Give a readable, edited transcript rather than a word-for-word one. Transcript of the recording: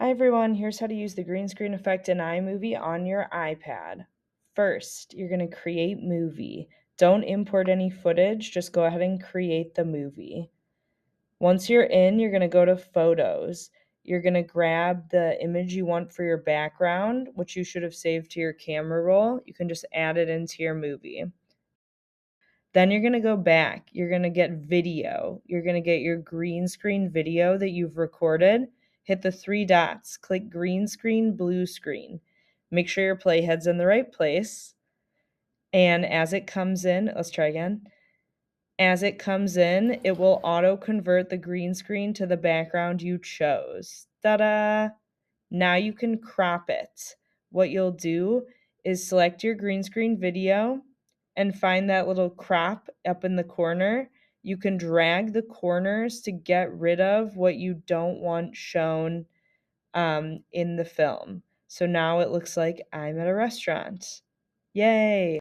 Hi everyone, here's how to use the green screen effect in iMovie on your iPad. First, you're going to create movie. Don't import any footage, just go ahead and create the movie. Once you're in, you're going to go to Photos. You're going to grab the image you want for your background, which you should have saved to your camera roll. You can just add it into your movie. Then you're going to go back. You're going to get video. You're going to get your green screen video that you've recorded. Hit the three dots. Click green screen, blue screen. Make sure your playhead's in the right place. And as it comes in, let's try again. As it comes in, it will auto convert the green screen to the background you chose. Ta-da! Now you can crop it. What you'll do is select your green screen video and find that little crop up in the corner. You can drag the corners to get rid of what you don't want shown in the film. So now it looks like I'm at a restaurant. Yay!